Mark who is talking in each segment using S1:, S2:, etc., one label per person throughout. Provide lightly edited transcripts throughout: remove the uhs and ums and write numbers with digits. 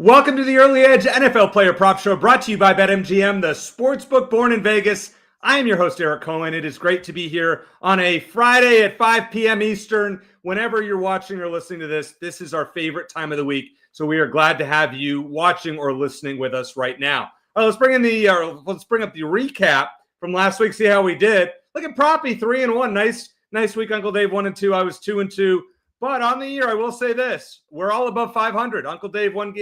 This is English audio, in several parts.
S1: Welcome to the Early Edge NFL Player Prop Show, brought to you by BetMGM, the sportsbook born in Vegas. I am your host, Eric Cohen. It is great to be here on a Friday at 5 p.m. Eastern. Whenever you're watching or listening to this, this is our favorite time of the week. So we are glad to have you watching or listening with us right now. All right, let's bring up the recap from last week. See how we did. Look at Proppy, 3-1. Nice week, Uncle Dave. 1-2. I was 2-2. But on the year, I will say this: we're all above 500. Uncle Dave one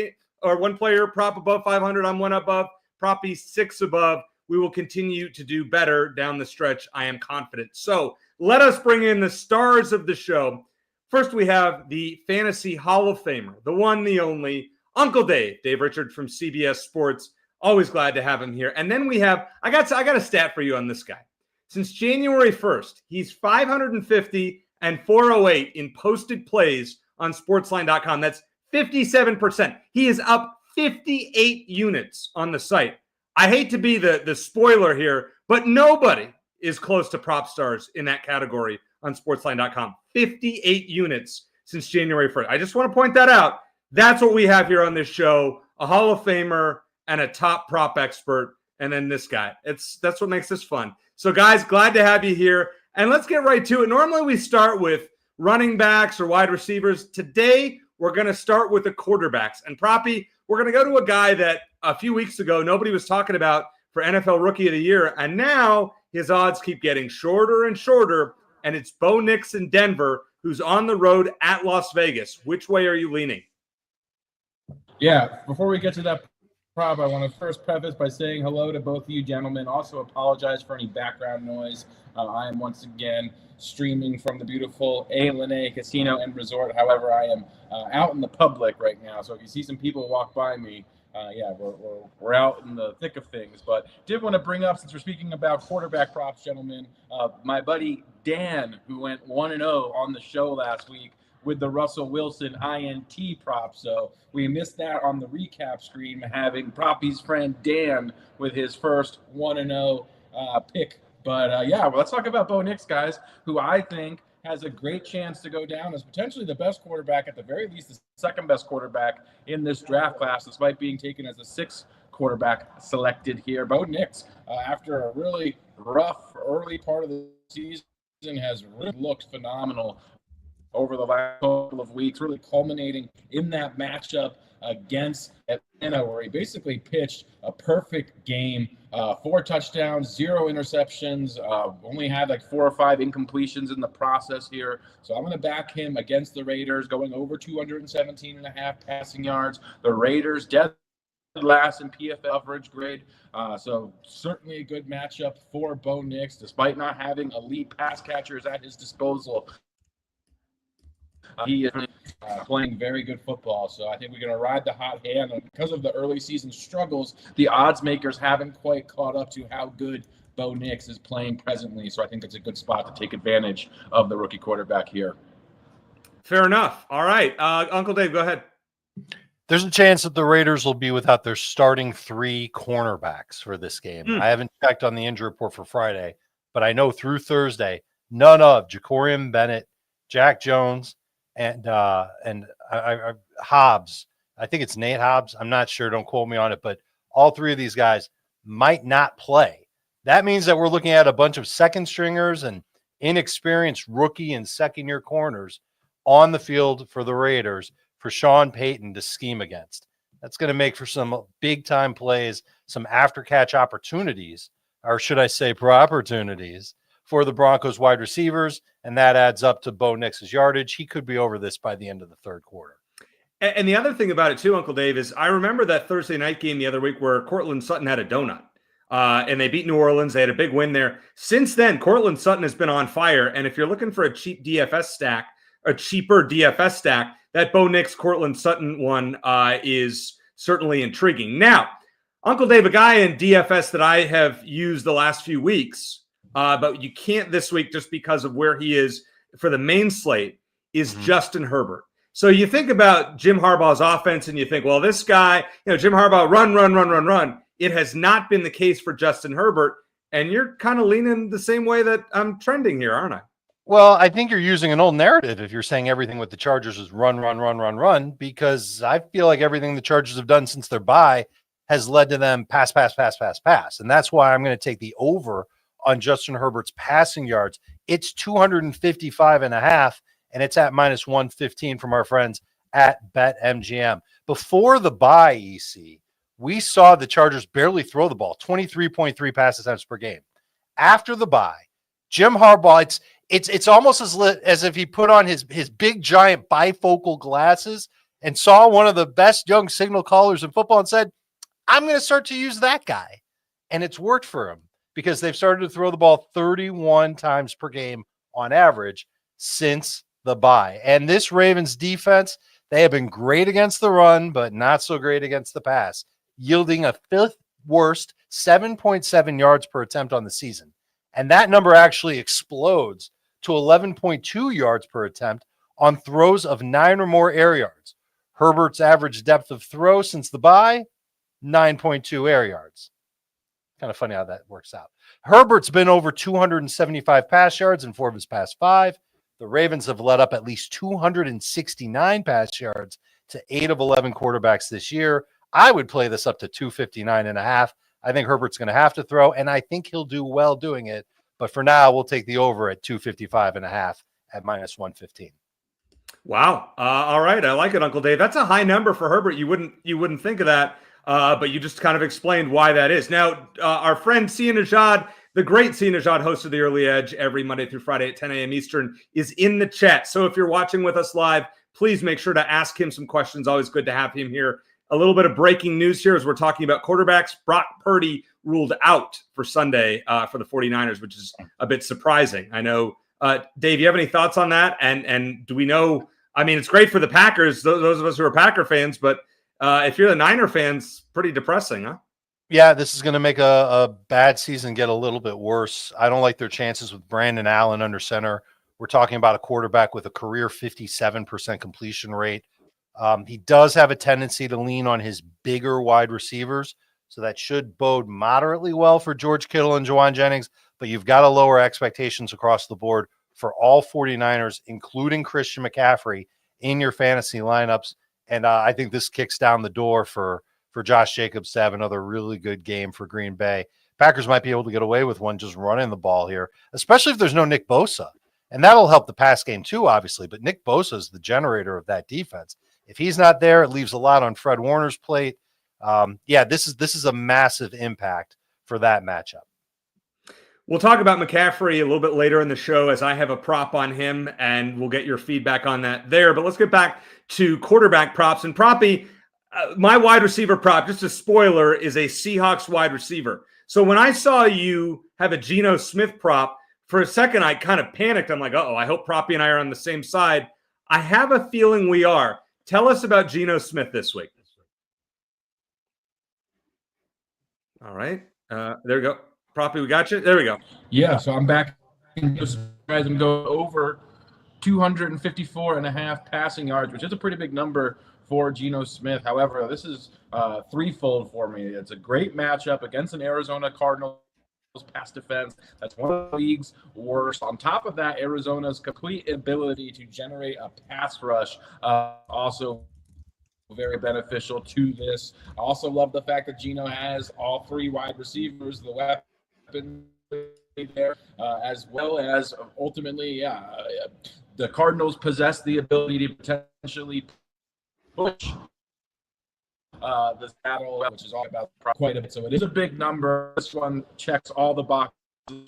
S1: player prop above 500. I'm one above. Proppy 6 above. We will continue to do better down the stretch, I am confident. So let us bring in the stars of the show. First, we have the Fantasy Hall of Famer, the one, the only, Uncle Dave Richard from CBS Sports. Always glad to have him here. And then we have, I got a stat for you on this guy. Since January 1st, he's 550 and 408 in posted plays on SportsLine.com. That's 57%. He is up 58 units on the site. I hate to be the spoiler here, but nobody is close to Propstarz in that category on SportsLine.com. 58 units since January 1st. I just want to point that out. That's what we have here on this show: a Hall of Famer and a top prop expert, and then this guy. That's what makes this fun. So, guys, glad to have you here. And let's get right to it. Normally, we start with running backs or wide receivers. Today, we're going to start with the quarterbacks. And Proppy, we're going to go to a guy that a few weeks ago nobody was talking about for NFL Rookie of the Year. And now his odds keep getting shorter and shorter. And it's Bo Nix in Denver, who's on the road at Las Vegas. Which way are you leaning?
S2: Yeah, before we get to that prop, I want to first preface by saying hello to both of you gentlemen. Also apologize for any background noise. I am once again streaming from the beautiful A Casino and Resort. However, I am out in the public right now. So if you see some people walk by me, we're out in the thick of things. But did want to bring up, since we're speaking about quarterback props, gentlemen, my buddy Dan, who went 1-0 on the show last week with the Russell Wilson INT prop. So we missed that on the recap screen, having Proppy's friend Dan with his first 1-0 pick. But let's talk about Bo Nix, guys, who I think has a great chance to go down as potentially the best quarterback, at the very least the second best quarterback in this draft class, despite being taken as the sixth quarterback selected here. Bo Nix, after a really rough early part of the season, has really looked phenomenal over the last couple of weeks, really culminating in that matchup against Atlanta, where he basically pitched a perfect game. 4 touchdowns, 0 interceptions, only had like 4 or 5 incompletions in the process here. So I'm going to back him against the Raiders, going over 217.5 passing yards. The Raiders dead last in PFF average grade. So certainly a good matchup for Bo Nix, despite not having elite pass catchers at his disposal. He is playing very good football, so I think we're going to ride the hot hand. And because of the early season struggles, the odds makers haven't quite caught up to how good Bo Nix is playing presently. So I think it's a good spot to take advantage of the rookie quarterback here.
S1: Fair enough. All right. Uncle Dave, go ahead.
S3: There's a chance that the Raiders will be without their starting 3 cornerbacks for this game. I haven't checked on the injury report for Friday, but I know through Thursday, none of Jacorian Bennett, Jack Jones, and Hobbs. I think it's Nate Hobbs. I'm not sure. Don't quote me on it. But all 3 of these guys might not play. That means that we're looking at a bunch of second stringers and inexperienced rookie and second-year corners on the field for the Raiders for Sean Payton to scheme against. That's going to make for some big-time plays, some after-catch opportunities, or should I say opportunities, for the Broncos wide receivers, and that adds up to Bo Nix's yardage. He could be over this by the end of the third quarter.
S1: And the other thing about it too, Uncle Dave, is I remember that Thursday night game the other week where Cortland Sutton had a donut, and they beat New Orleans. They had a big win there. Since then, Cortland Sutton has been on fire, and if you're looking for a cheaper DFS stack, that Bo Nix Cortland Sutton one is certainly intriguing. Now, Uncle Dave, a guy in DFS that I have used the last few weeks, but you can't this week just because of where he is for the main slate, is Justin Herbert. So you think about Jim Harbaugh's offense and you think, well, this guy, Jim Harbaugh, run. It has not been the case for Justin Herbert. And you're kind of leaning the same way that I'm trending here, aren't I?
S3: Well, I think you're using an old narrative if you're saying everything with the Chargers is run, run, run, run, run, because I feel like everything the Chargers have done since their bye has led to them pass, pass, pass, pass, pass. And that's why I'm going to take the over on Justin Herbert's passing yards. It's 255.5, and it's at minus 115 from our friends at BetMGM. Before the bye, EC, we saw the Chargers barely throw the ball, 23.3 pass attempts per game. After the bye, Jim Harbaugh, it's almost as if he put on his big giant bifocal glasses and saw one of the best young signal callers in football and said, I'm going to start to use that guy. And it's worked for him because they've started to throw the ball 31 times per game on average since the bye. And this Ravens defense, they have been great against the run, but not so great against the pass, yielding a fifth worst 7.7 yards per attempt on the season. And that number actually explodes to 11.2 yards per attempt on throws of 9 or more air yards. Herbert's average depth of throw since the bye, 9.2 air yards. Kind of funny how that works out. Herbert's been over 275 pass yards in 4 of his past 5. The Ravens have let up at least 269 pass yards to 8 of 11 quarterbacks this year. I would play this up to 259.5. I think Herbert's going to have to throw, and I think he'll do well doing it. But for now, we'll take the over at 255.5 at minus 115.
S1: Wow. All right. I like it, Uncle Dave. That's a high number for Herbert. You wouldn't think of that, but you just kind of explained why that is. Now, our friend Cen NAD, the great Cen NAD, host of The Early Edge every Monday through Friday at 10 a.m. Eastern, is in the chat. So if you're watching with us live, please make sure to ask him some questions. Always good to have him here. A little bit of breaking news here as we're talking about quarterbacks. Brock Purdy ruled out for Sunday for the 49ers, which is a bit surprising. I know, Dave, you have any thoughts on that? And do we know, I mean, it's great for the Packers, those of us who are Packer fans, but if you're the Niner fans, pretty depressing, huh?
S3: Yeah, this is going to make a bad season get a little bit worse. I don't like their chances with Brandon Allen under center. We're talking about a quarterback with a career 57% completion rate. He does have a tendency to lean on his bigger wide receivers, so that should bode moderately well for George Kittle and Juwan Jennings, but you've got to lower expectations across the board for all 49ers, including Christian McCaffrey, in your fantasy lineups. And I think this kicks down the door for Josh Jacobs to have another really good game for Green Bay. Packers might be able to get away with one just running the ball here, especially if there's no Nick Bosa. And that'll help the pass game too, obviously, but Nick Bosa is the generator of that defense. If he's not there, it leaves a lot on Fred Warner's plate. This is a massive impact for that matchup.
S1: We'll talk about McCaffrey a little bit later in the show as I have a prop on him, and we'll get your feedback on that there. But let's get back to quarterback props. And Proppy, my wide receiver prop, just a spoiler, is a Seahawks wide receiver. So when I saw you have a Gino Smith prop, for a second I kind of panicked. I'm like, uh-oh, I hope Proppy and I are on the same side. I have a feeling we are. Tell us about Gino Smith this week. All right. There we go. Proppy, we got you. There we go.
S2: Yeah, so I'm back. Guys, I'm going over 254.5 passing yards, which is a pretty big number for Geno Smith. However, this is threefold for me. It's a great matchup against an Arizona Cardinals pass defense that's one of the league's worst. On top of that, Arizona's complete ability to generate a pass rush also very beneficial to this. I also love the fact that Geno has all 3 wide receivers, the weapon there, as well as ultimately, the Cardinals possess the ability to potentially push the battle, which is all about quite a bit. So it is a big number. This one checks all the boxes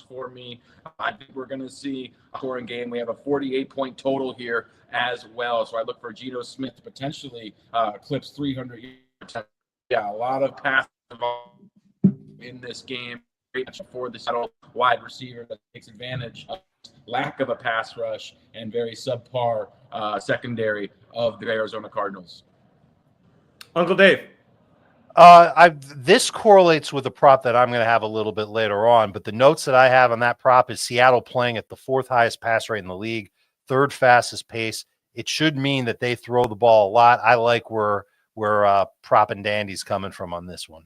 S2: for me. I think we're going to see a scoring game. We have a 48-point total here as well. So I look for Geno Smith to potentially eclipse 300 yards. Yeah, a lot of passes in this game. Great for the settle wide receiver that takes advantage of lack of a pass rush and very subpar secondary of the Arizona Cardinals.
S1: Uncle Dave.
S3: This correlates with a prop that I'm going to have a little bit later on, but the notes that I have on that prop is Seattle playing at the 4th highest pass rate in the league, 3rd fastest pace. It should mean that they throw the ball a lot. I like where prop and dandy's coming from on this one.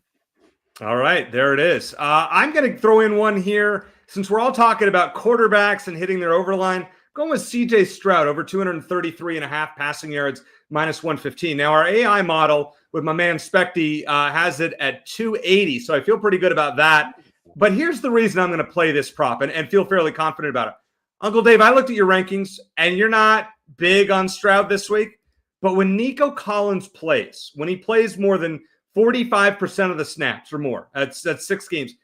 S1: All right, there it is. I'm going to throw in one here. Since we're all talking about quarterbacks and hitting their overline, going with CJ Stroud over 233.5 passing yards, minus 115. Now, our AI model with my man Specty has it at 280, so I feel pretty good about that. But here's the reason I'm going to play this prop and feel fairly confident about it. Uncle Dave, I looked at your rankings, and you're not big on Stroud this week. But when Nico Collins plays, when he plays more than 45% of the snaps or more, that's 6 games,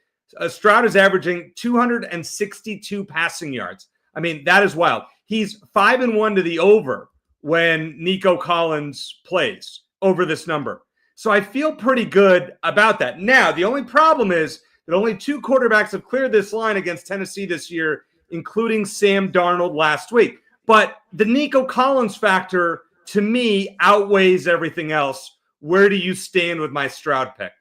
S1: Stroud is averaging 262 passing yards. I mean, that is wild. He's 5-1 to the over when Nico Collins plays over this number. So I feel pretty good about that. Now, the only problem is that only 2 quarterbacks have cleared this line against Tennessee this year, including Sam Darnold last week. But the Nico Collins factor, to me, outweighs everything else. Where do you stand with my Stroud pick?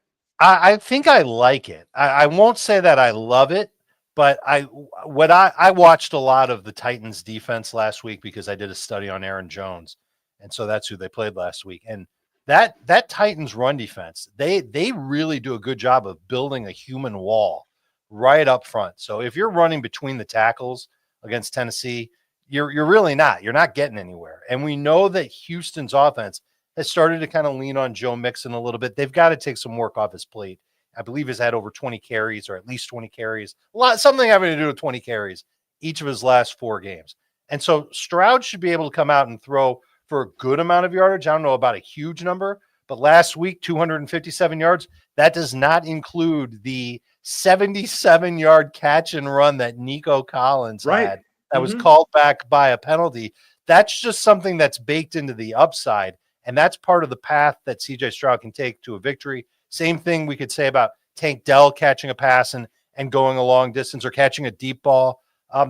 S3: I think I like it. I won't say that I love it, but I watched a lot of the Titans defense last week because I did a study on Aaron Jones. And so that's who they played last week. And that Titans run defense, they really do a good job of building a human wall right up front. So if you're running between the tackles against Tennessee, you're really not. You're not getting anywhere. And we know that Houston's offense has started to kind of lean on Joe Mixon a little bit. They've got to take some work off his plate. I believe he's had over 20 carries or at least 20 carries, something having to do with 20 carries each of his last 4 games. And so Stroud should be able to come out and throw for a good amount of yardage. I don't know about a huge number, but last week, 257 yards. That does not include the 77-yard catch and run that Nico Collins had that was called back by a penalty. That's just something that's baked into the upside. And that's part of the path that CJ Stroud can take to a victory. Same thing we could say about Tank Dell catching a pass and going a long distance or catching a deep ball.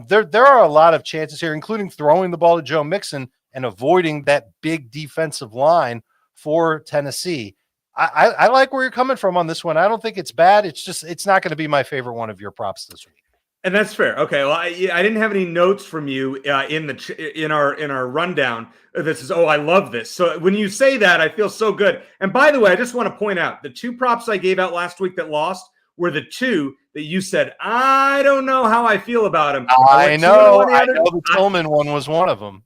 S3: There are a lot of chances here, including throwing the ball to Joe Mixon and avoiding that big defensive line for Tennessee. I like where you're coming from on this one. I don't think it's bad. It's not going to be my favorite one of your props this week.
S1: And that's fair. Okay. Well, I didn't have any notes from you in our rundown. This is, I love this. So when you say that, I feel so good. And by the way, I just want to point out the 2 props I gave out last week that lost were the 2 that you said, I don't know how I feel about him.
S3: I know the Tillman one was one of them.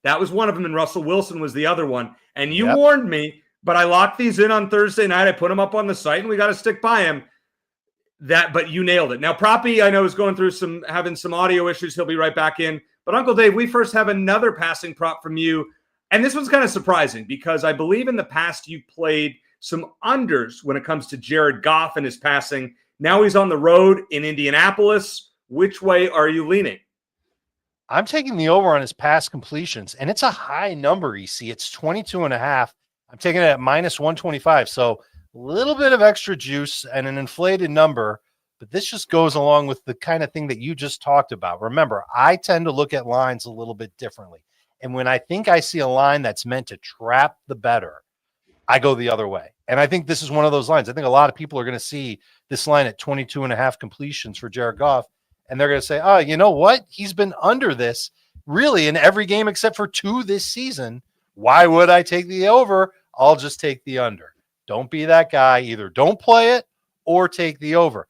S1: That was one of them, and Russell Wilson was the other one. And you warned me, but I locked these in on Thursday night. I put them up on the site, and we got to stick by him. But you nailed it. Now, Proppy, I know, is going through having some audio issues. He'll be right back in. But Uncle Dave, we first have another passing prop from you. And this one's kind of surprising because I believe in the past you played some unders when it comes to Jared Goff and his passing. Now he's on the road in Indianapolis. Which way are you leaning?
S3: I'm taking the over on his pass completions, and it's a high number, EC. It's 22.5. I'm taking it at minus 125. So a little bit of extra juice and an inflated number, but this just goes along with the kind of thing that you just talked about. Remember, I tend to look at lines a little bit differently. And when I think I see a line that's meant to trap the bettor, I go the other way. And I think this is one of those lines. I think a lot of people are going to see this line at 22.5 completions for Jared Goff, and they're going to say, oh, you know what? He's been under this really in every game except for 2 this season. Why would I take the over? I'll just take the under. Don't be that guy. Either don't play it or take the over.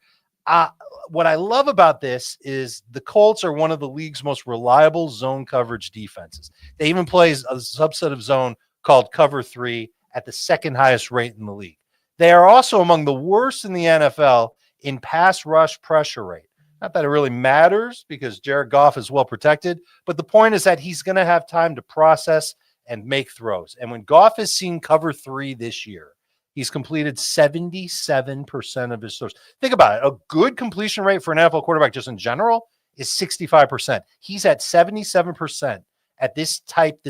S3: What I love about this is the Colts are one of the league's most reliable zone coverage defenses. They even play a subset of zone called cover 3 at the 2nd highest rate in the league. They are also among the worst in the NFL in pass rush pressure rate. Not that it really matters because Jared Goff is well protected, but the point is that he's going to have time to process and make throws. And when Goff has seen cover 3 this year, he's completed 77% of his throws. Think about it. A good completion rate for an NFL quarterback just in general is 65%. He's at 77% at this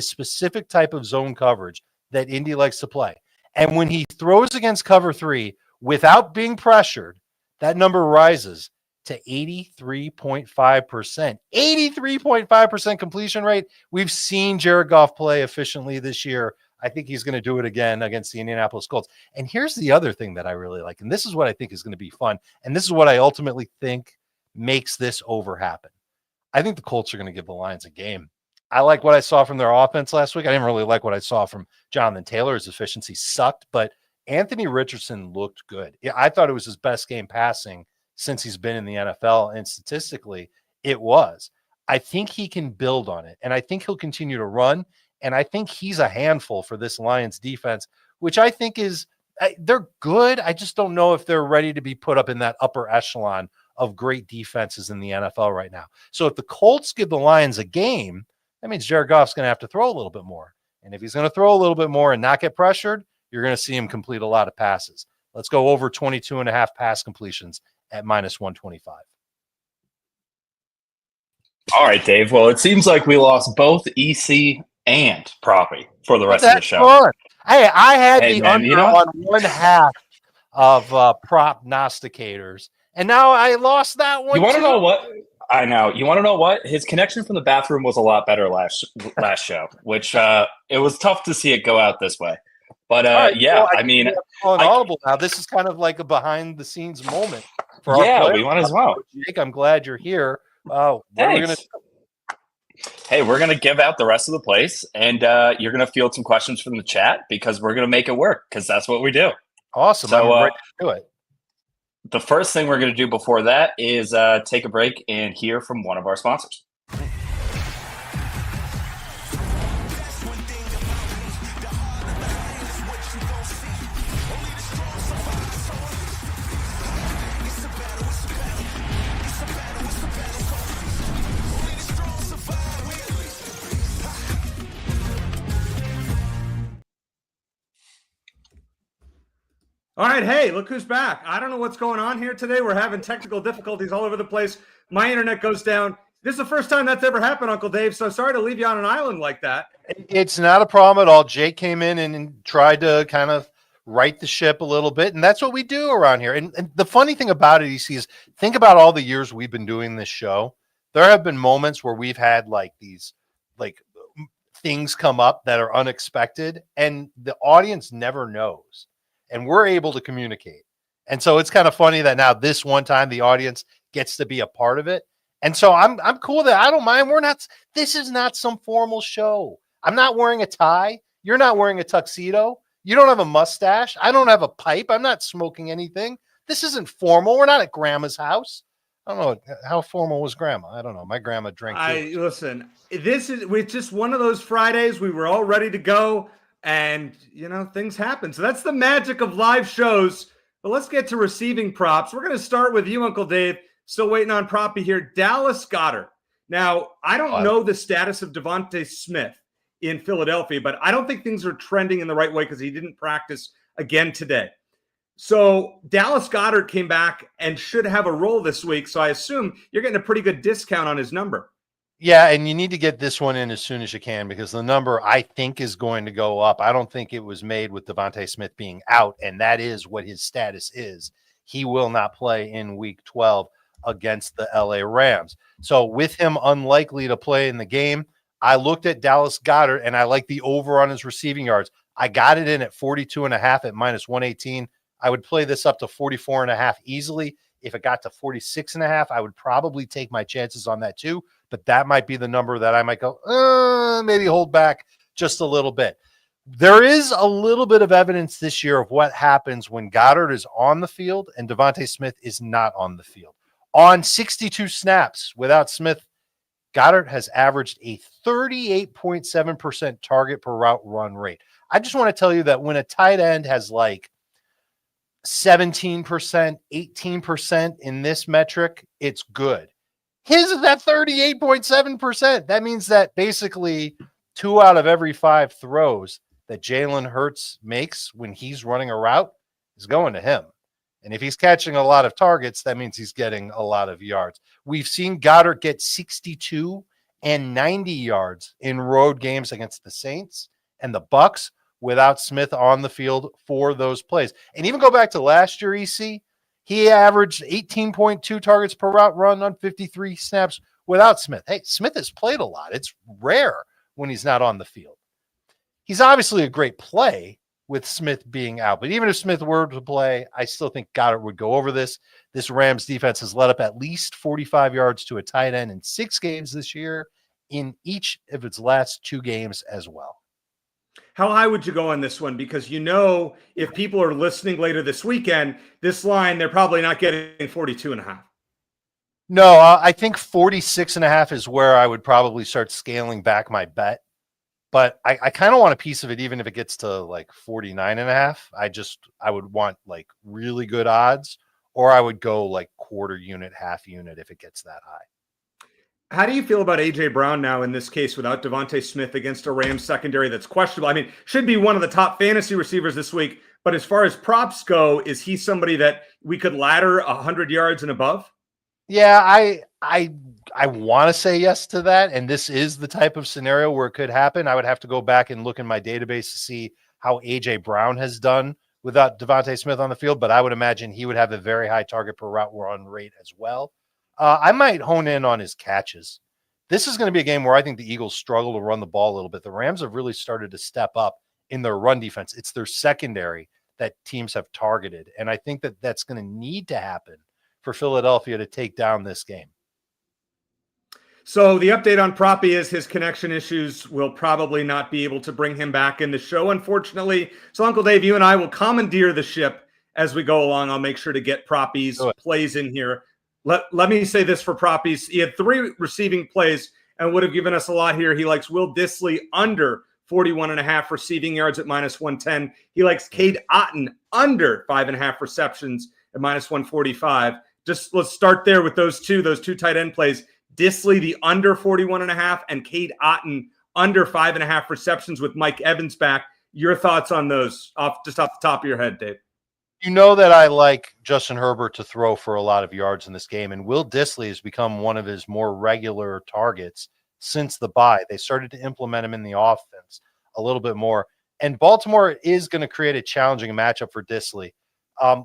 S3: specific type of zone coverage that Indy likes to play. And when he throws against cover 3 without being pressured, that number rises to 83.5%. 83.5% completion rate. We've seen Jared Goff play efficiently this year. I think he's going to do it again against the Indianapolis Colts. And here's the other thing that I really like, and this is what I think is going to be fun, and this is what I ultimately think makes this over happen. I think the Colts are going to give the Lions a game. I like what I saw from their offense last week. I didn't really like what I saw from Jonathan Taylor. His efficiency sucked, but Anthony Richardson looked good. Yeah, I thought it was his best game passing since he's been in the NFL, and statistically, it was. I think he can build on it, and I think he'll continue to run, and I think he's a handful for this Lions defense, which I think is they're good. I just don't know if they're ready to be put up in that upper echelon of great defenses in the NFL right now. So if the Colts give the Lions a game, that means Jared Goff's going to have to throw a little bit more. And if he's going to throw a little bit more and not get pressured, you're going to see him complete a lot of passes. Let's go over 22.5 pass completions at -125.
S4: All right, Dave. Well, it seems like we lost both EC and Proppy for the rest of the show.
S3: Fun. Hey, I had
S4: Hey,
S3: the
S4: man,
S3: under
S4: you know
S3: on one half of prognosticators, and now I lost that one.
S4: You want to
S3: too.
S4: know what? I know. You want to know what? His connection from the bathroom was a lot better last show, which it was tough to see it go out this way. But
S3: Right,
S4: yeah,
S3: well,
S4: I mean,
S3: on Audible now. This is kind of like a behind the scenes moment for our
S4: yeah,
S3: players.
S4: we want as well.
S3: Jake, I'm glad you're here. What are we gonna
S4: Thanks. Hey, we're going to give out the rest of the place, and you're going to field some questions from the chat because we're going to make it work because that's what we do.
S3: Awesome.
S4: So,
S3: I'm ready to do it.
S4: The first thing we're going to do before that is take a break and hear from one of our sponsors.
S1: All right, hey, look who's back. I don't know what's going on here today. We're having technical difficulties all over the place. My internet goes down. This is the first time that's ever happened, Uncle Dave, so sorry to leave you on an island like that.
S3: It's not a problem at all. Jake came in and tried to kind of right the ship a little bit, and that's what we do around here. And the funny thing about it, EC, is think about all the years we've been doing this show. There have been moments where we've had like these things come up that are unexpected, and the audience never knows. And we're able to communicate. And so it's kind of funny that now this one time the audience gets to be a part of it. And so I'm cool with that. I don't mind. This is not some formal show. I'm not wearing a tie. You're not wearing a tuxedo. You don't have a mustache. I don't have a pipe. I'm not smoking anything. This isn't formal. We're not at grandma's house. I don't know. How formal was grandma? I don't know. My grandma drank.
S1: Listen, we're just one of those Fridays. We were all ready to go. And, things happen. So that's the magic of live shows. But let's get to receiving props. We're going to start with you, Uncle Dave. Still waiting on Proppy here. Dallas Goedert. Now, I don't know the status of Devontae Smith in Philadelphia, but I don't think things are trending in the right way because he didn't practice again today. So Dallas Goedert came back and should have a role this week. So I assume you're getting a pretty good discount on his number.
S3: Yeah, and you need to get this one in as soon as you can because the number I think is going to go up. I don't think it was made with Devontae Smith being out, and that is what his status is. He will not play in Week 12 against the LA Rams. So with him unlikely to play in the game, I looked at Dallas Goedert, and I like the over on his receiving yards. I got it in at 42.5 at -118. I would play this up to 44.5 easily. If it got to 46.5, I would probably take my chances on that too. But that might be the number that I might go, maybe hold back just a little bit. There is a little bit of evidence this year of what happens when Goddard is on the field and Devontae Smith is not on the field. On 62 snaps without Smith, Goddard has averaged a 38.7% target per route run rate. I just want to tell you that when a tight end has like 17%, 18% in this metric, it's good. His is at 38.7%. That means that basically 2 out of every 5 throws that Jalen Hurts makes when he's running a route is going to him. And if he's catching a lot of targets, that means he's getting a lot of yards. We've seen Goddard get 62 and 90 yards in road games against the Saints and the Bucks without Smith on the field for those plays. And even go back to last year, EC, he averaged 18.2 targets per route run on 53 snaps without Smith. Hey, Smith has played a lot. It's rare when he's not on the field. He's obviously a great play with Smith being out. But even if Smith were to play, I still think Goddard would go over this. This Rams defense has let up at least 45 yards to a tight end in 6 games this year in each of its last 2 games as well.
S1: How high would you go on this one? Because if people are listening later this weekend, this line, they're probably not getting 42.5.
S3: No, I think 46.5 is where I would probably start scaling back my bet. But I kind of want a piece of it, even if it gets to like 49.5. I would want like really good odds, or I would go like quarter unit, half unit if it gets that high.
S1: How do you feel about A.J. Brown now in this case without Devontae Smith against a Rams secondary that's questionable? I mean, should be one of the top fantasy receivers this week, but as far as props go, is he somebody that we could ladder 100 yards and above?
S3: Yeah, I want to say yes to that, and this is the type of scenario where it could happen. I would have to go back and look in my database to see how A.J. Brown has done without Devontae Smith on the field, but I would imagine he would have a very high target per route run rate as well. I might hone in on his catches. This is going to be a game where I think the Eagles struggle to run the ball a little bit. The Rams have really started to step up in their run defense. It's their secondary that teams have targeted, and I think that that's going to need to happen for Philadelphia to take down this game.
S1: So the update on Proppy is his connection issues will probably not be able to bring him back in the show, unfortunately. So Uncle Dave, you and I will commandeer the ship as we go along. I'll make sure to get Proppy's plays in here. Let me say this for Proppies. He had 3 receiving plays and would have given us a lot here. He likes Will Dissly under 41.5 receiving yards at -110. He likes Cade Otton under 5.5 receptions at -145. Just let's start there with those two tight end plays. Dissly, the under 41.5, and Cade Otton under 5.5 receptions with Mike Evans back. Your thoughts on those off the top of your head, Dave?
S3: You know that I like Justin Herbert to throw for a lot of yards in this game, and Will Dissly has become one of his more regular targets since the bye. They started to implement him in the offense a little bit more, and Baltimore is going to create a challenging matchup for Dissly.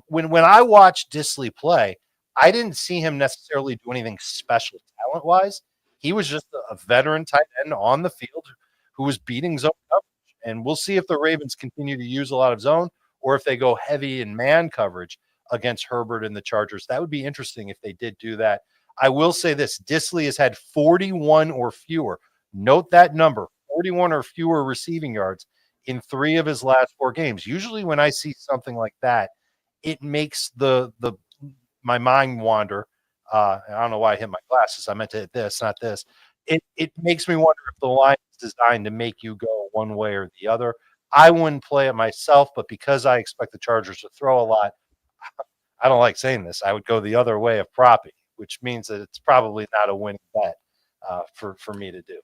S3: When I watched Dissly play, I didn't see him necessarily do anything special talent-wise. He was just a veteran tight end on the field who was beating zone coverage. And we'll see if the Ravens continue to use a lot of zone or if they go heavy in man coverage against Herbert and the Chargers. That would be interesting if they did do that. I will say this, Dissly has had 41 or fewer. Note that number, 41 or fewer receiving yards in 3 of his last 4 games. Usually when I see something like that, it makes my mind wander. I don't know why I hit my glasses. I meant to hit this, not this. It makes me wonder if the line is designed to make you go one way or the other. I wouldn't play it myself, but because I expect the Chargers to throw a lot, I don't like saying this. I would go the other way of Proppy, which means that it's probably not a winning bet for me to do.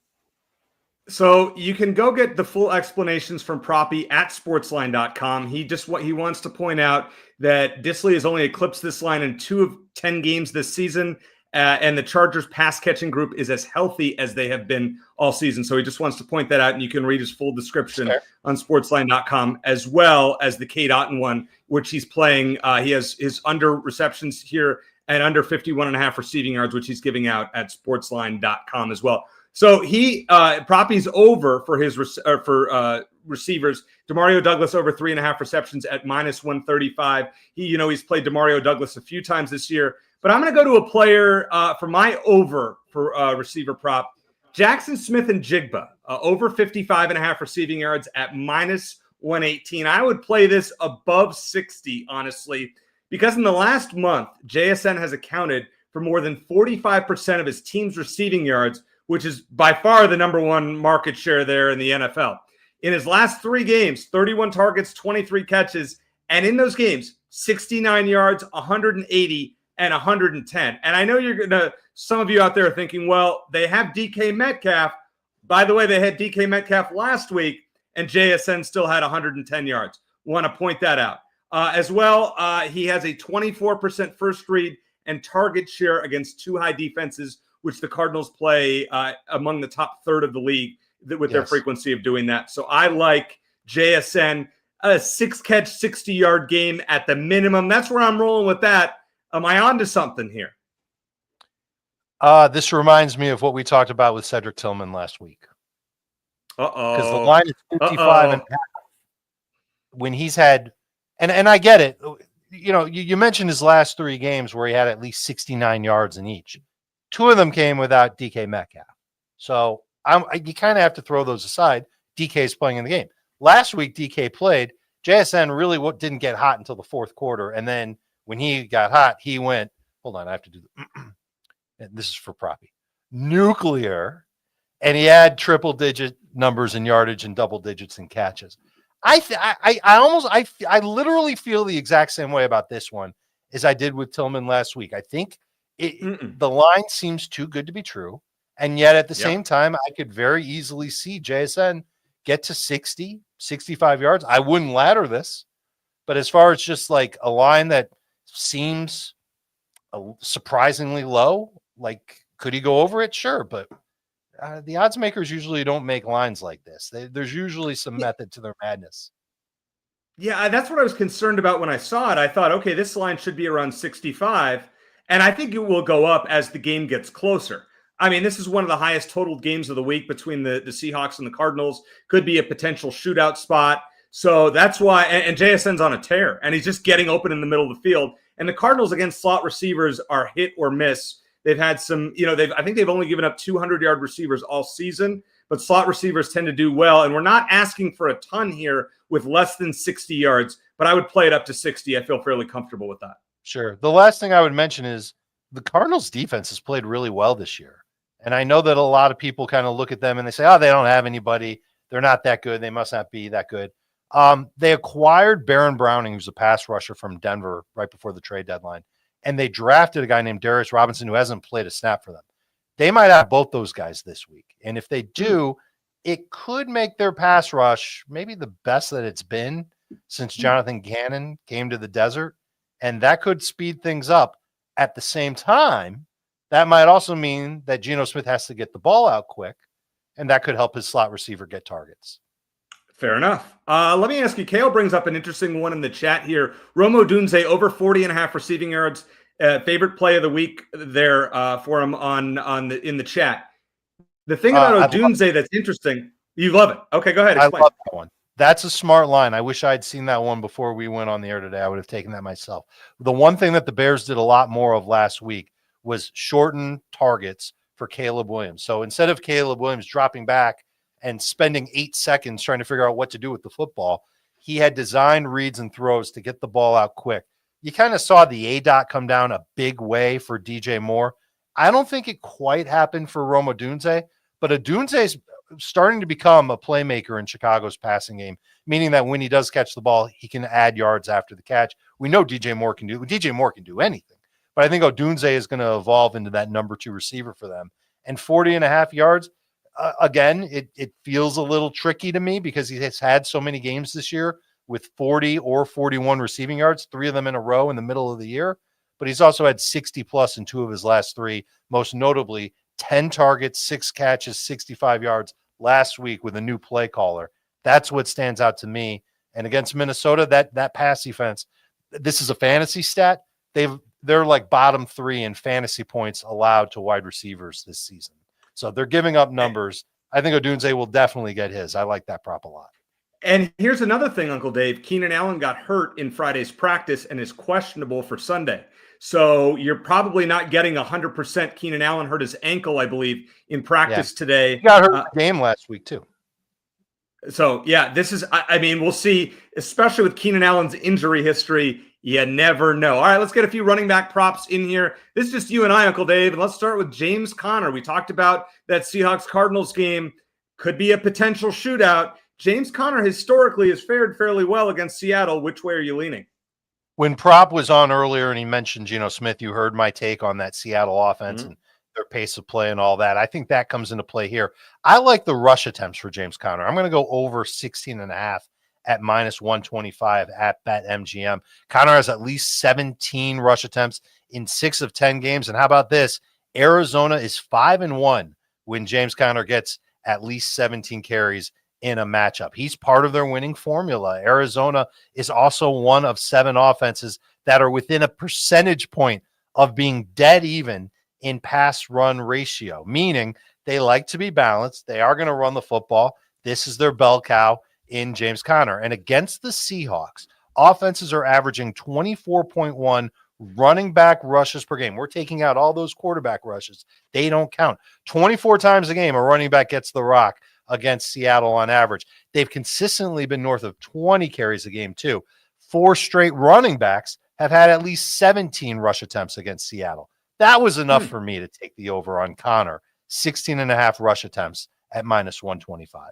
S1: So you can go get the full explanations from Proppy at sportsline.com. He wants to point out that Dissly has only eclipsed this line in 2 of 10 games this season, and the Chargers pass catching group is as healthy as they have been all season. So he just wants to point that out, and you can read his full description on sportsline.com, as well as the Cade Otton one, which he's playing. He has his under receptions here and under 51.5 receiving yards, which he's giving out at sportsline.com as well. So Proppy's over for his receivers. Demario Douglas over 3.5 receptions at -135. He's played Demario Douglas a few times this year, but I'm going to go to a player for my over for receiver prop. Jackson Smith and Jigba over 55.5 receiving yards at -118. I would play this above 60, honestly, because in the last month, JSN has accounted for more than 45% of his team's receiving yards, which is by far the number 1 market share there in the NFL. In his last 3 games, 31 targets, 23 catches, and in those games, 69 yards, 180, and 110. And I know some of you out there are thinking, well, they have DK Metcalf. By the way, they had DK Metcalf last week, and JSN still had 110 yards. Want to point that out. As well, he has a 24% first read and target share against 2 high defenses, which the Cardinals play among the top third of the league with their frequency of doing that. So I like JSN, a 6-catch, 60-yard game at the minimum. That's where I'm rolling with that. Am I on to something here?
S3: This reminds me of what we talked about with Cedric Tillman last week. Because the line is 55.5. When he's had, and I get it. You mentioned his last 3 games where he had at least 69 yards in each. 2 of them came without DK Metcalf. So you kind of have to throw those aside. DK is playing in the game. Last week, DK played. JSN really didn't get hot until the 4th quarter. And then when he got hot, he went, hold on, I have to do and this is for Proppy, nuclear, and he had triple digit numbers in yardage and double digits in catches. I literally feel the exact same way about this one as I did with Tillman last week. I think the line seems too good to be true. And yet at the same time, I could very easily see JSN get to 60, 65 yards. I wouldn't ladder this, but as far as just like a line that seems surprisingly low, like could he go over it? Sure. But the odds makers usually don't make lines like this. There's usually some method to their madness.
S1: Yeah, that's what I was concerned about when I saw it. I thought, okay, this line should be around 65, and I think it will go up as the game gets closer. I mean, this is one of the highest totaled games of the week between the Seahawks and the Cardinals. Could be a potential shootout spot. So that's why, and JSN's on a tear, and he's just getting open in the middle of the field. And the Cardinals against slot receivers are hit or miss. They've had some, I think they've only given up 200-yard receivers all season, but slot receivers tend to do well. And we're not asking for a ton here with less than 60 yards, but I would play it up to 60. I feel fairly comfortable with that.
S3: Sure. The last thing I would mention is the Cardinals defense has played really well this year. And I know that a lot of people kind of look at them and they say, oh, they don't have anybody. They're not that good. They must not be that good. They acquired Baron Browning, who's a pass rusher from Denver right before the trade deadline. And they drafted a guy named Darius Robinson who hasn't played a snap for them. They might have both those guys this week. And if they do, it could make their pass rush maybe the best that it's been since Jonathan Gannon came to the desert. And that could speed things up. At the same time, that might also mean that Gino Smith has to get the ball out quick, and that could help his slot receiver get targets.
S1: Fair enough. Let me ask you, Kale brings up an interesting one in the chat here. Rome Odunze over 40.5 receiving yards. Favorite play of the week there for him in the chat. The thing about Odunze that's interesting, you love it. Okay, go ahead. Explain.
S3: I love that one. That's a smart line. I wish I had seen that one before we went on the air today. I would have taken that myself. The one thing that the Bears did a lot more of last week was shorten targets for Caleb Williams. So instead of Caleb Williams dropping back and spending 8 seconds trying to figure out what to do with the football, he had designed reads and throws to get the ball out quick. You kind of saw the A-dot come down a big way for DJ Moore. I don't think it quite happened for Rome Odunze, but Odunze's starting to become a playmaker in Chicago's passing game, meaning that when he does catch the ball, he can add yards after the catch. We know DJ Moore can do anything, but I think Odunze is going to evolve into that number 2 receiver for them. And 40.5 yards, again, it feels a little tricky to me because he has had so many games this year with 40 or 41 receiving yards, 3 of them in a row in the middle of the year. But he's also had 60 plus in 2 of his last 3, most notably 10 targets, 6 catches, 65 yards last week with a new play caller. That's what stands out to me. And against Minnesota, that pass defense, this is a fantasy stat. They're like bottom 3 in fantasy points allowed to wide receivers this season. So they're giving up numbers. I think Odunze will definitely get his. I like that prop a lot.
S1: And here's another thing, Uncle Dave. Keenan Allen got hurt in Friday's practice and is questionable for Sunday. So you're probably not getting 100%. Keenan Allen hurt his ankle, I believe, in practice today.
S3: He got hurt in the game last week, too.
S1: So, yeah, this is, I mean, we'll see, especially with Keenan Allen's injury history. You never know. All right, let's get a few running back props in here. This is just you and I, Uncle Dave. And let's start with James Conner. We talked about that Seahawks-Cardinals game. Could be a potential shootout. James Conner historically has fared fairly well against Seattle. Which way are you leaning?
S3: When Prop was on earlier and he mentioned Gino Smith, you heard my take on that Seattle offense and their pace of play and all that. I think that comes into play here. I like the rush attempts for James Conner. I'm going to go over 16.5 at minus 125 at BetMGM. Conner has at least 17 rush attempts in 6 of 10 games. And how about this? Arizona is 5-1 when James Conner gets at least 17 carries in a matchup. He's part of their winning formula. Arizona is also one of 7 offenses that are within a percentage point of being dead even in pass run ratio, meaning they like to be balanced. They are going to run the football. This is their bell cow in James Conner. And against the Seahawks, offenses are averaging 24.1 running back rushes per game. We're taking out all those quarterback rushes. They don't count. 24 times a game, a running back gets the rock against Seattle on average. They've consistently been north of 20 carries a game too. 4 straight running backs have had at least 17 rush attempts against Seattle. That was enough for me to take the over on Connor. 16.5 rush attempts at -125.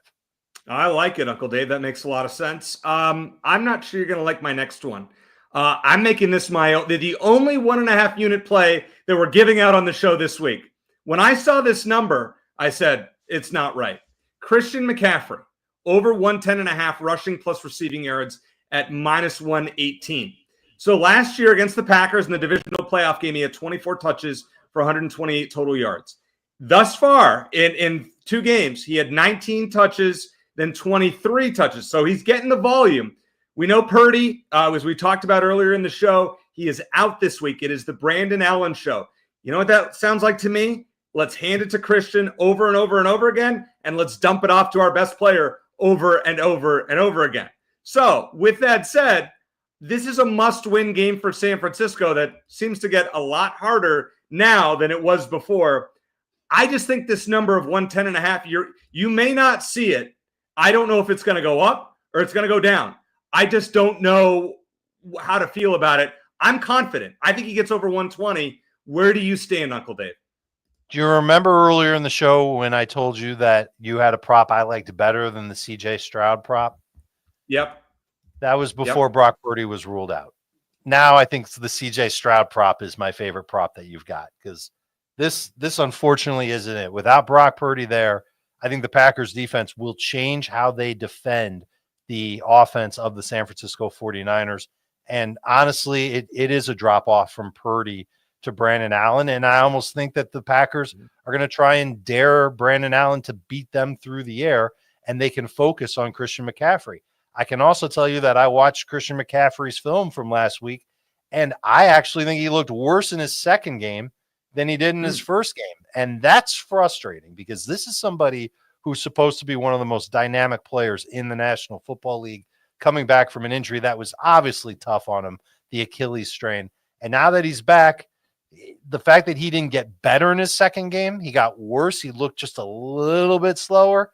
S1: I like it, Uncle Dave. That makes a lot of sense. I'm not sure you're going to like my next one. I'm making this the only 1.5 unit play that we're giving out on the show this week. When I saw this number, I said, it's not right. Christian McCaffrey, over 110.5 rushing plus receiving yards at -118. So last year against the Packers in the divisional playoff game, he had 24 touches for 128 total yards. Thus far, in 2 games, he had 19 touches, then 23 touches. So he's getting the volume. We know Purdy, as we talked about earlier in the show, he is out this week. It is the Brandon Allen show. You know what that sounds like to me? Let's hand it to Christian over and over and over again, and let's dump it off to our best player over and over and over again. So with that said, this is a must-win game for San Francisco that seems to get a lot harder now than it was before. I just think this number of 110.5, you may not see it. I don't know if it's going to go up or it's going to go down. I just don't know how to feel about it. I'm confident. I think he gets over 120. Where do you stand, Uncle Dave?
S3: Do you remember earlier in the show when I told you that you had a prop I liked better than the CJ Stroud prop?
S1: Yep.
S3: That was before Brock Purdy was ruled out. Now I think the CJ Stroud prop is my favorite prop that you've got, because this unfortunately isn't it. Without Brock Purdy there, I think the Packers defense will change how they defend the offense of the San Francisco 49ers. And honestly, it is a drop off from Purdy to Brandon Allen. And I almost think that the Packers are going to try and dare Brandon Allen to beat them through the air, and they can focus on Christian McCaffrey. I can also tell you that I watched Christian McCaffrey's film from last week, and I actually think he looked worse in his second game than he did in his first game. And that's frustrating, because this is somebody who's supposed to be one of the most dynamic players in the National Football League, coming back from an injury that was obviously tough on him, the Achilles strain. And now that he's back, the fact that he didn't get better in his second game, he got worse. He looked just a little bit slower.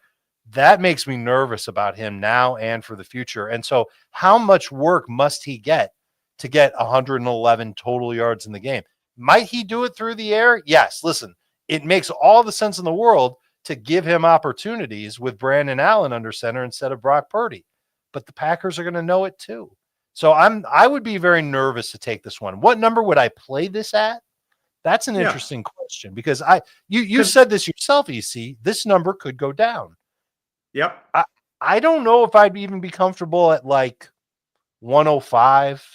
S3: That makes me nervous about him now and for the future. And so how much work must he get to get 111 total yards in the game? Might he do it through the air? Yes. Listen, it makes all the sense in the world to give him opportunities with Brandon Allen under center instead of Brock Purdy. But the Packers are going to know it too. So I would be very nervous to take this one. What number would I play this at? That's an interesting question, because you said this yourself, EC. This number could go down.
S1: Yep.
S3: I don't know if I'd even be comfortable at like 105,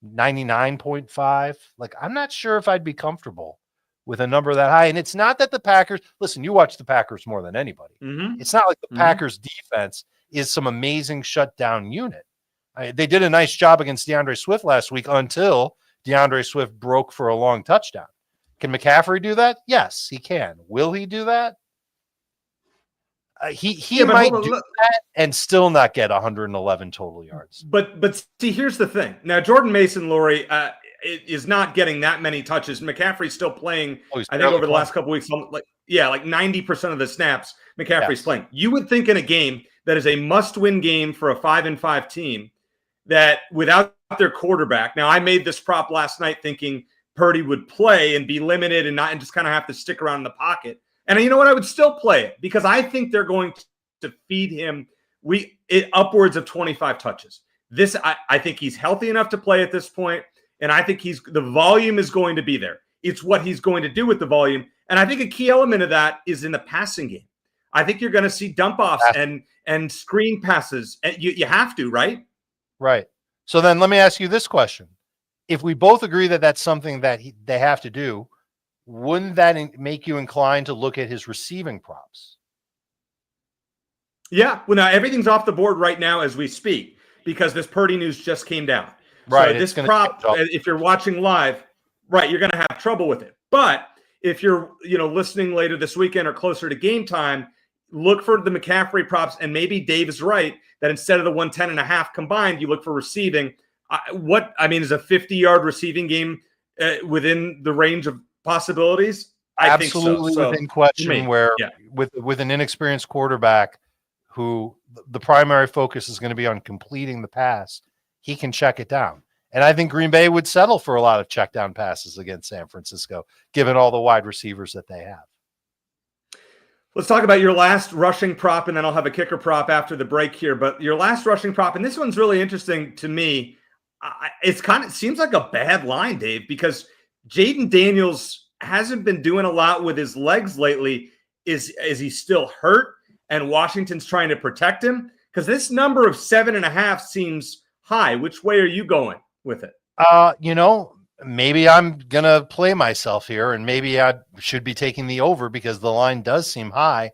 S3: 99.5. Like, I'm not sure if I'd be comfortable with a number that high. And it's not that the Packers, listen, you watch the Packers more than anybody. It's not like the Packers defense is some amazing shutdown unit. They did a nice job against DeAndre Swift last week until DeAndre Swift broke for a long touchdown. Can McCaffrey do that? Yes, he can. Will he do that? He might do that and still not get 111 total yards.
S1: But see, here's the thing. Now, Jordan Mason, Lori, is not getting that many touches. McCaffrey's still playing. I think over the last couple weeks, like 90% of the snaps, McCaffrey's playing. You would think in a game that is a must-win game for a 5-5 team, that without their quarterback. Now, I made this prop last night thinking Purdy would play and be limited and just kind of have to stick around in the pocket. And you know what? I would still play it, because I think they're going to feed him upwards of 25 touches. I think he's healthy enough to play at this point, and I think the volume is going to be there. It's what he's going to do with the volume, and I think a key element of that is in the passing game. I think you're going to see dump-offs and screen passes. You have to, right?
S3: Right. So then let me ask you this question. If we both agree that that's something that they have to do, wouldn't that make you inclined to look at his receiving props?
S1: Yeah. Well, now everything's off the board right now as we speak, because this Purdy news just came down.
S3: Right.
S1: So this prop, if you're watching live, right, you're going to have trouble with it. But if you're, listening later this weekend or closer to game time, look for the McCaffrey props, and maybe Dave is right that instead of the 110.5 combined, you look for receiving. Is a 50-yard receiving game within the range of possibilities? I think so.
S3: Within question, where with an inexperienced quarterback who the primary focus is going to be on completing the pass, he can check it down. And I think Green Bay would settle for a lot of check down passes against San Francisco, given all the wide receivers that they have.
S1: Let's talk about your last rushing prop, and then I'll have a kicker prop after the break here. But your last rushing prop, and this one's really interesting to me. It seems like a bad line, Dave, because Jaden Daniels hasn't been doing a lot with his legs lately. Is he still hurt? And Washington's trying to protect him? Because this number of 7.5 seems high. Which way are you going with it?
S3: Maybe I'm going to play myself here, and maybe I should be taking the over because the line does seem high.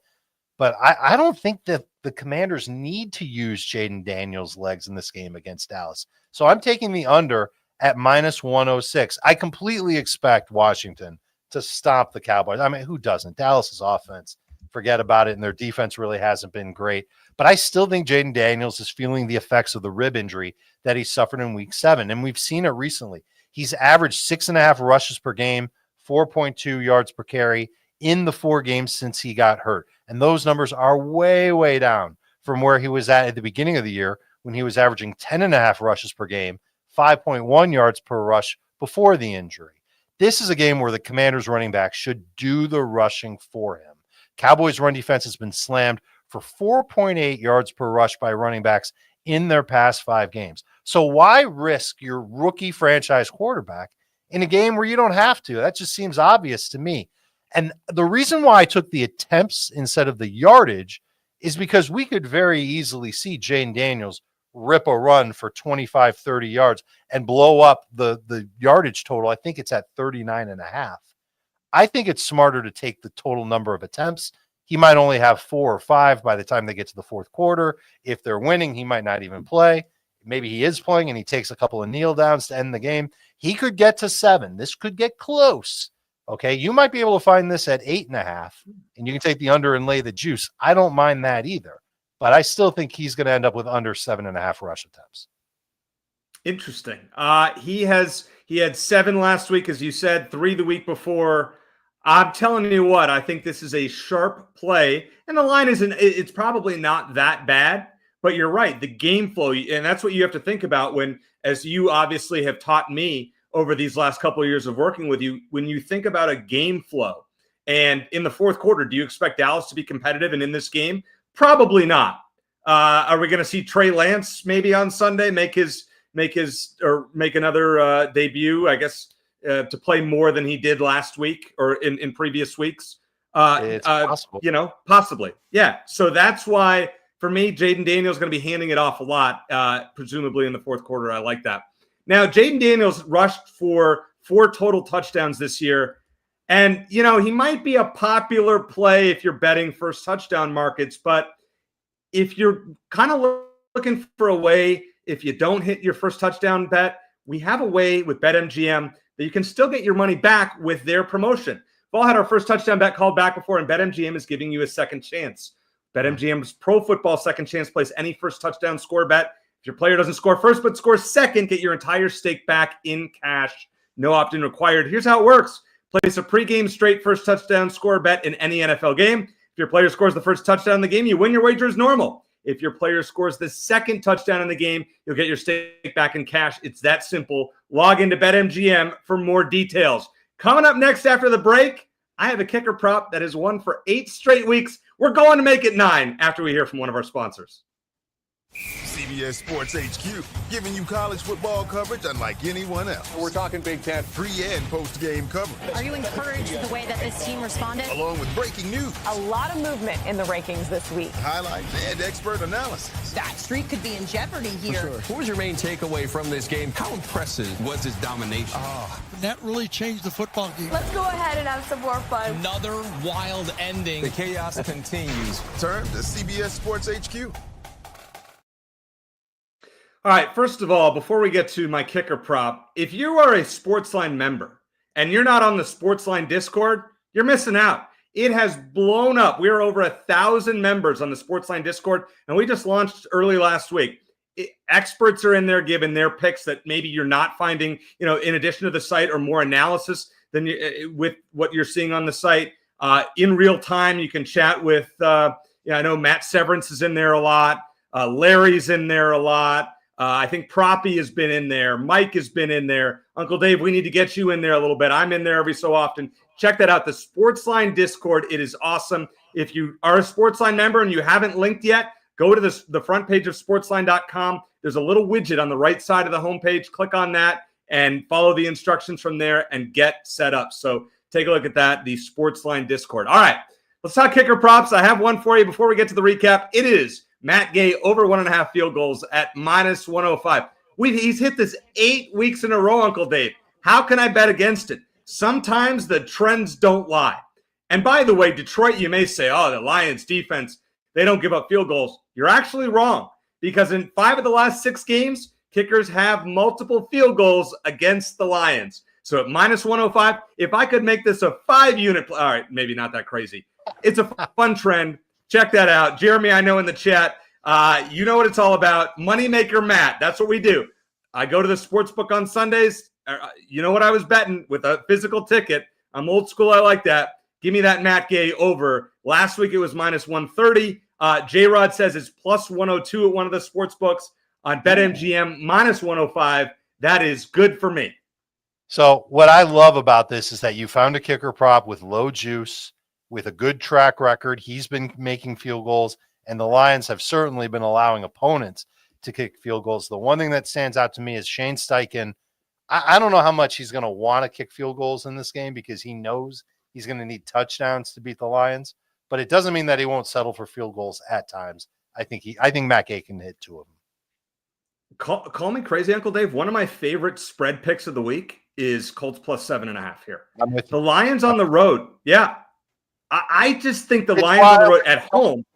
S3: But I don't think that the Commanders need to use Jaden Daniels' legs in this game against Dallas. So I'm taking the under at -106. I completely expect Washington to stop the Cowboys. I mean, who doesn't? Dallas's offense, forget about it, and their defense really hasn't been great. But I still think Jaden Daniels is feeling the effects of the rib injury that he suffered in Week 7, and we've seen it recently. He's averaged 6.5 rushes per game, 4.2 yards per carry in the 4 games since he got hurt. And those numbers are way, way down from where he was at the beginning of the year when he was averaging 10.5 rushes per game, 5.1 yards per rush before the injury. This is a game where the Commanders running back should do the rushing for him. Cowboys run defense has been slammed for 4.8 yards per rush by running backs in their past 5 games. So why risk your rookie franchise quarterback in a game where you don't have to? That just seems obvious to me. And the reason why I took the attempts instead of the yardage is because we could very easily see Jaden Daniels rip a run for 25, 30 yards and blow up the yardage total. I think it's at 39.5. I think it's smarter to take the total number of attempts. He might only have 4 or 5 by the time they get to the fourth quarter. If they're winning, he might not even play. Maybe he is playing and he takes a couple of kneel downs to end the game. He could get to 7. This could get close. Okay, you might be able to find this at 8.5, and you can take the under and lay the juice. I don't mind that either, but I still think he's going to end up with under 7.5 rush attempts.
S1: Interesting. He had 7 last week, as you said, 3 the week before. I'm telling you what, I think this is a sharp play, and the line it's probably not that bad, but you're right. The game flow, and that's what you have to think about when, as you obviously have taught me over these last couple of years of working with you, when you think about a game flow. And in the fourth quarter, do you expect Dallas to be competitive? And in this game, probably not. Are we going to see Trey Lance maybe on Sunday make another debut? I guess to play more than he did last week or in previous weeks.
S3: It's possible.
S1: Possibly. Yeah. So that's why for me, Jaden Daniels is going to be handing it off a lot, presumably in the fourth quarter. I like that. Now, Jaden Daniels rushed for 4 total touchdowns this year. And, he might be a popular play if you're betting first touchdown markets. But if you're kind of looking for a way, if you don't hit your first touchdown bet, we have a way with BetMGM that you can still get your money back with their promotion. We've all had our first touchdown bet called back before, and BetMGM is giving you a second chance. BetMGM's Pro Football Second Chance plays any first touchdown score bet. If your player doesn't score first but scores second, get your entire stake back in cash. No opt-in required. Here's how it works. Place a pregame straight first touchdown score bet in any NFL game. If your player scores the first touchdown in the game, you win your wager as normal. If your player scores the second touchdown in the game, you'll get your stake back in cash. It's that simple. Log into BetMGM for more details. Coming up next after the break, I have a kicker prop that has won for 8 straight weeks. We're going to make it 9 after we hear from one of our sponsors.
S5: CBS Sports HQ, giving you college football coverage unlike anyone else.
S6: We're talking Big Ten.
S5: Pre- and post-game coverage.
S7: Are you encouraged with the way that this team responded?
S5: Along with breaking news.
S8: A lot of movement in the rankings this week.
S5: Highlights and expert analysis.
S9: That streak could be in jeopardy here.
S6: Sure. What was your main takeaway from this game? How impressive was his domination?
S10: That really changed the football game.
S8: Let's go ahead and have some more fun.
S11: Another wild ending.
S6: The chaos continues.
S5: Turn to CBS Sports HQ.
S1: All right, first of all, before we get to my kicker prop, if you are a SportsLine member and you're not on the SportsLine Discord, you're missing out. It has blown up. We are over 1,000 members on the SportsLine Discord, and we just launched early last week. Experts are in there giving their picks that maybe you're not finding, in addition to the site or more analysis than with what you're seeing on the site. In real time, you can chat with, I know Matt Severance is in there a lot. Larry's in there a lot. I think Proppy has been in there. Mike has been in there. Uncle Dave, we need to get you in there a little bit. I'm in there every so often. Check that out. The SportsLine Discord. It is awesome. If you are a SportsLine member and you haven't linked yet, go to the front page of sportsline.com. There's a little widget on the right side of the homepage. Click on that and follow the instructions from there and get set up. So take a look at that, the SportsLine Discord. All right, let's talk kicker props. I have one for you before we get to the recap. It is Matt Gay over 1.5 field goals at -105. He's hit this 8 weeks in a row, Uncle Dave. How can I bet against it? Sometimes the trends don't lie. And by the way, Detroit, you may say, oh, the Lions defense, they don't give up field goals. You're actually wrong, because in 5 of the last 6 games, kickers have multiple field goals against the Lions. So at -105, if I could make this a 5-unit, all right, maybe not that crazy. It's a fun trend. Check that out. Jeremy, I know in the chat, you know what it's all about. Moneymaker Matt. That's what we do. I go to the sports book on Sundays. You know what I was betting with a physical ticket. I'm old school. I like that. Give me that Matt Gay over. Last week it was -130. J-Rod says it's +102 at one of the sports books. On BetMGM, -105. That is good for me.
S3: So what I love about this is that you found a kicker prop with low juice, with a good track record. He's been making field goals, and the Lions have certainly been allowing opponents to kick field goals. The one thing that stands out to me is Shane Styken. I don't know how much he's going to want to kick field goals in this game, because he knows he's going to need touchdowns to beat the Lions, but it doesn't mean that he won't settle for field goals at times. I think Matt Gay can hit 2 of them.
S1: Call me crazy, Uncle Dave. One of my favorite spread picks of the week is Colts +7.5 here.
S3: I'm with you.
S1: The Lions on the road. Yeah. I just think the Lions on the road at home.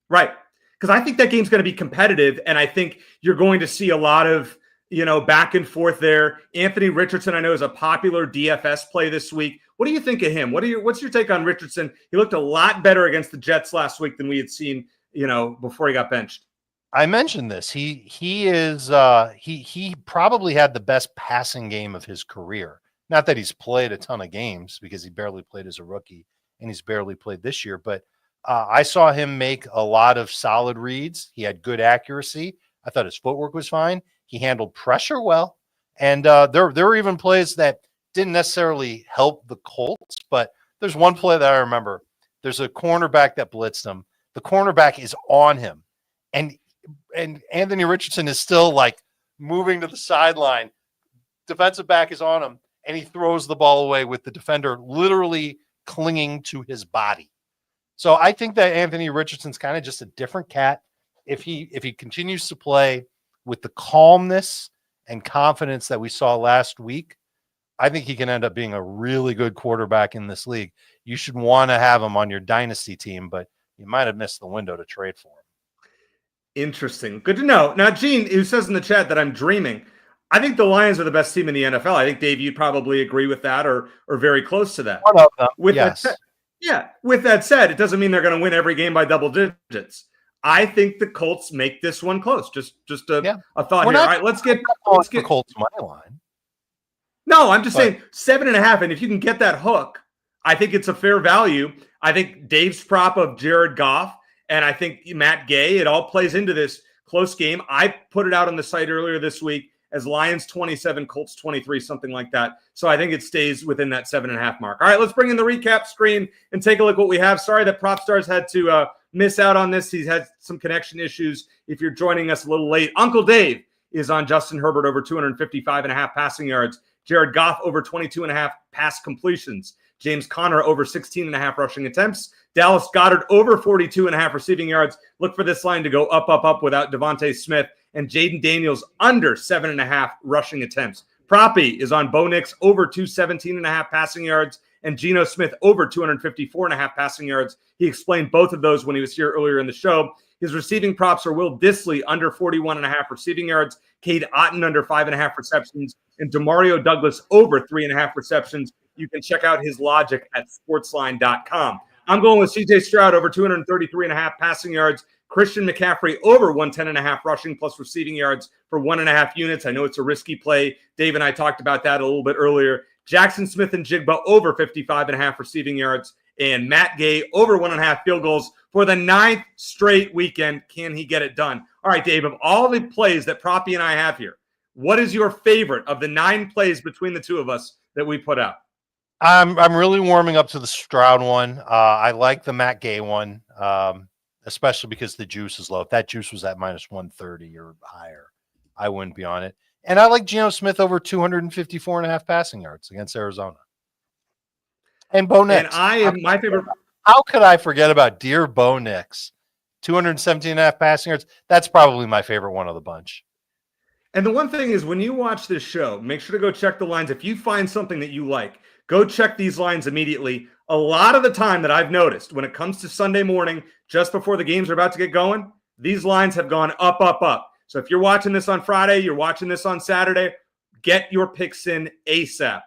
S1: Right. Because I think that game's going to be competitive, and I think you're going to see a lot of, back and forth there. Anthony Richardson, I know, is a popular DFS play this week. What do you think of him? What's your take on Richardson? He looked a lot better against the Jets last week than we had seen, before he got benched.
S3: I mentioned this. He probably had the best passing game of his career. Not that he's played a ton of games, because he barely played as a rookie and he's barely played this year, but I saw him make a lot of solid reads. He had good accuracy. I thought his footwork was fine. He handled pressure well. And there were even plays that didn't necessarily help the Colts, but there's one play that I remember. There's a cornerback that blitzed him. The cornerback is on him, and Anthony Richardson is still like moving to the sideline. Defensive back is on him, and he throws the ball away with the defender literally clinging to his body. So I think that Anthony Richardson's kind of just a different cat. If he continues to play with the calmness and confidence that we saw last week, I think he can end up being a really good quarterback in this league. You should want to have him on your dynasty team, but you might have missed the window to trade for him.
S1: Interesting. Good to know. Now, Gene, who says in the chat that I'm dreaming, I think the Lions are the best team in the NFL. I think, Dave, you'd probably agree with that, or very close to that.
S3: One of them, yes.
S1: With that said, it doesn't mean they're going to win every game by double digits. I think the Colts make this one close. Just a thought here. All right, let's get
S3: the Colts money line.
S1: No, I'm just saying 7.5, and if you can get that hook, I think it's a fair value. I think Dave's prop of Jared Goff, and I think Matt Gay, it all plays into this close game. I put it out on the site earlier this week as Lions 27, Colts 23, something like that. So I think it stays within that 7.5 mark. All right, let's bring in the recap screen and take a look what we have. Sorry that Propstarz had to miss out on this. He's had some connection issues. If you're joining us a little late, Uncle Dave is on Justin Herbert over 255.5 passing yards. Jared Goff over 22.5 pass completions. James Conner over 16.5 rushing attempts. Dallas Goedert over 42.5 receiving yards. Look for this line to go up without Devontae Smith. And Jaden Daniels under 7.5 rushing attempts. Proppy is on Bo Nix over 217.5 passing yards. And Gino Smith over 254.5 passing yards. He explained both of those when he was here earlier in the show. His receiving props are Will Dissly under 41.5 receiving yards, Cade Otton under 5.5 receptions, and Demario Douglas over 3.5 receptions. You can check out his logic at sportsline.com. I'm going with CJ Stroud over 233.5 passing yards, Christian McCaffrey over 110.5 rushing plus receiving yards for 1.5 units. I know it's a risky play. Dave and I talked about that a little bit earlier. Jackson Smith and Jigba over 55.5 receiving yards, and Matt Gay over 1.5 field goals for the 9th straight weekend. Can he get it done? All right, Dave, of all the plays that Proppy and I have here, what is your favorite of the 9 plays between the two of us that we put out?
S3: I'm really warming up to the Stroud one. I like the Matt Gay one, especially because the juice is low. If that juice was at minus 130 or higher, I wouldn't be on it. And I like Gino Smith over 254.5 passing yards against Arizona. And Bo Nix.
S1: And my favorite.
S3: How could I forget about dear Bo Nix? 217.5 passing yards. That's probably my favorite one of the bunch.
S1: And the one thing is, when you watch this show, make sure to go check the lines. If you find something that you like, go check these lines immediately. A lot of the time that I've noticed when it comes to Sunday morning, just before the games are about to get going, these lines have gone up, up, up. So if you're watching this on Friday, you're watching this on Saturday, get your picks in ASAP.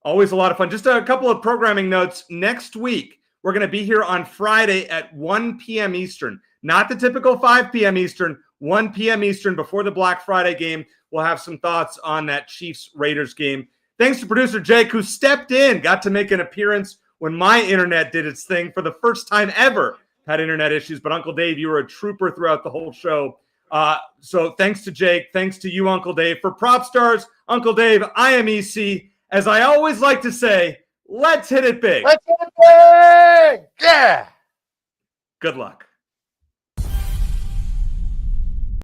S1: Always a lot of fun. Just a couple of programming notes. Next week, we're going to be here on Friday at 1 p.m. Eastern. Not the typical 5 p.m. Eastern, 1 p.m. Eastern before the Black Friday game. We'll have some thoughts on that Chiefs-Raiders game. Thanks to producer Jake, who stepped in, got to make an appearance when my internet did its thing for the first time ever. Had internet issues, but Uncle Dave, you were a trooper throughout the whole show. So thanks to Jake. Thanks to you, Uncle Dave. For Propstarz, Uncle Dave, I am EC. As I always like to say, let's hit it big.
S3: Let's hit it big! Yeah!
S1: Good luck.